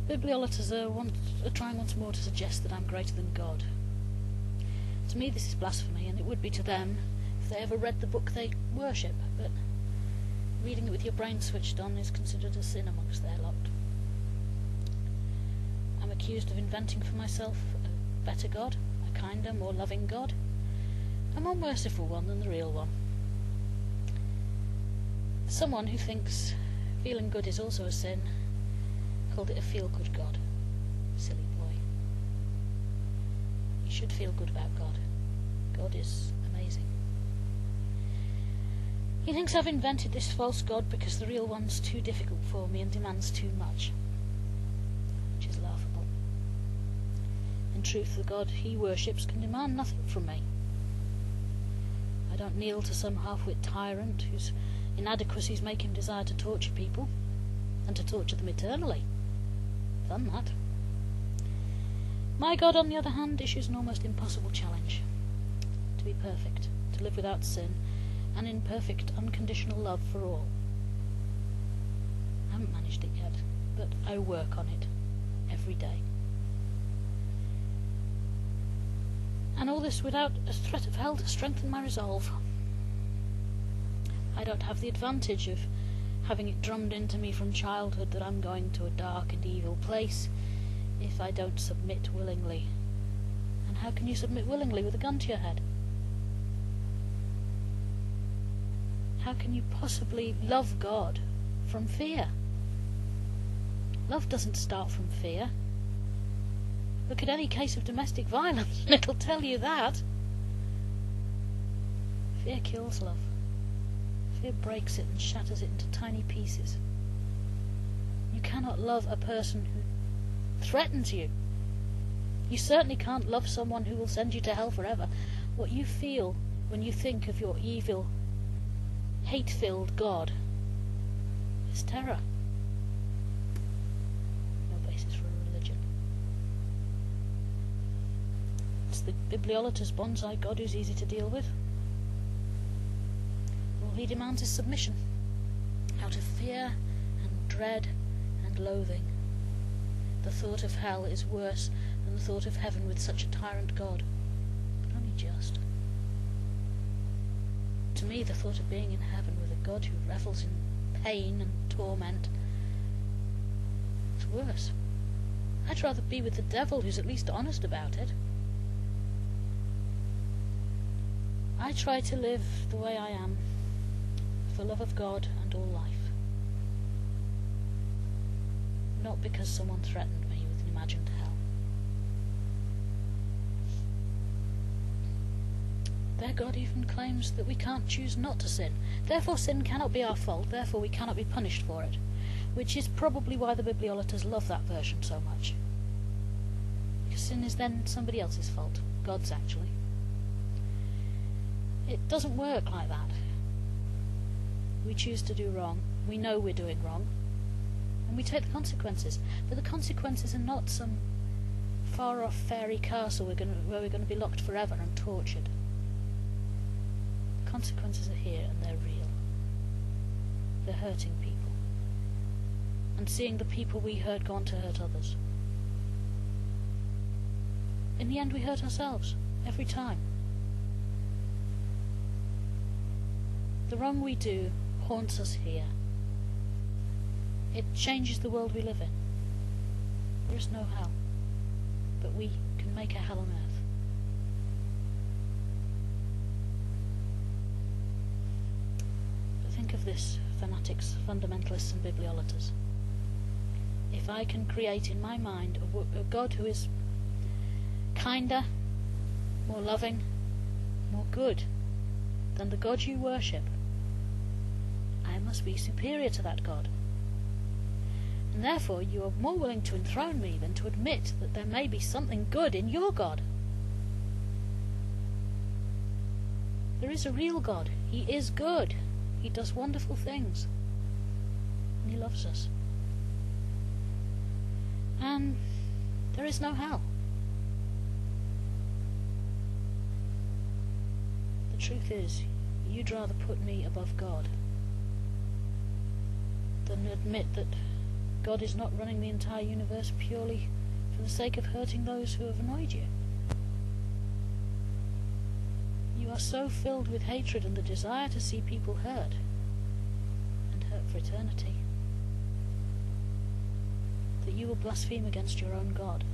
Bibliolaters are trying once more to suggest that I'm greater than God. To me this is blasphemy, and it would be to them if they ever read the book they worship, but reading it with your brain switched on is considered a sin amongst their lot. I'm accused of inventing for myself a better God, a kinder, more loving God, a more merciful one than the real one. Someone who thinks feeling good is also a sin called it a feel-good God. Silly boy. You should feel good about God. God is amazing. He thinks I've invented this false God because the real one's too difficult for me and demands too much, which is laughable. In truth, the God he worships can demand nothing from me. I don't kneel to some half-wit tyrant whose inadequacies make him desire to torture people, and to torture them eternally. Done that. My God, on the other hand, issues an almost impossible challenge. To be perfect, to live without sin, and in perfect, unconditional love for all. I haven't managed it yet, but I work on it every day. And all this without a threat of hell to strengthen my resolve. I don't have the advantage of having it drummed into me from childhood that I'm going to a dark and evil place if I don't submit willingly. And how can you submit willingly with a gun to your head? How can you possibly love God from fear? Love doesn't start from fear. Look at any case of domestic violence and it'll tell you that. Fear kills love. Fear breaks it and shatters it into tiny pieces. You cannot love a person who threatens you. You certainly can't love someone who will send you to hell forever. What you feel when you think of your evil, hate-filled God is terror. No basis for a religion. It's the bibliolater's bonsai God who's easy to deal with. All he demands is submission, out of fear and dread and loathing. The thought of hell is worse than the thought of heaven with such a tyrant God, but only just. To me, the thought of being in heaven with a God who revels in pain and torment is worse. I'd rather be with the devil, who's at least honest about it. I try to live the way I am, for love of God and all life. Not because someone threatened me with an imagined hell. Their God even claims that we can't choose not to sin. Therefore sin cannot be our fault, therefore we cannot be punished for it. Which is probably why the bibliolaters love that version so much. Because sin is then somebody else's fault. God's, actually. It doesn't work like that. We choose to do wrong. We know we're doing wrong. And we take the consequences. But the consequences are not some far-off fairy castle where we're going to be locked forever and tortured. The consequences are here, and they're real. They're hurting people. And seeing the people we hurt go on to hurt others. In the end, we hurt ourselves. Every time. The wrong we do haunts us here. It changes the world we live in. There is no hell, but we can make a hell on earth. But think of this, fanatics, fundamentalists and bibliolaters. If I can create in my mind a God who is kinder, more loving, more good than the God you worship, I must be superior to that God. And therefore you are more willing to enthrone me than to admit that there may be something good in your God. There is a real God. He is good. He does wonderful things. And he loves us. And there is no hell. The truth is, you'd rather put me above God than admit that God is not running the entire universe purely for the sake of hurting those who have annoyed you. You are so filled with hatred and the desire to see people hurt, and hurt for eternity, that you will blaspheme against your own God.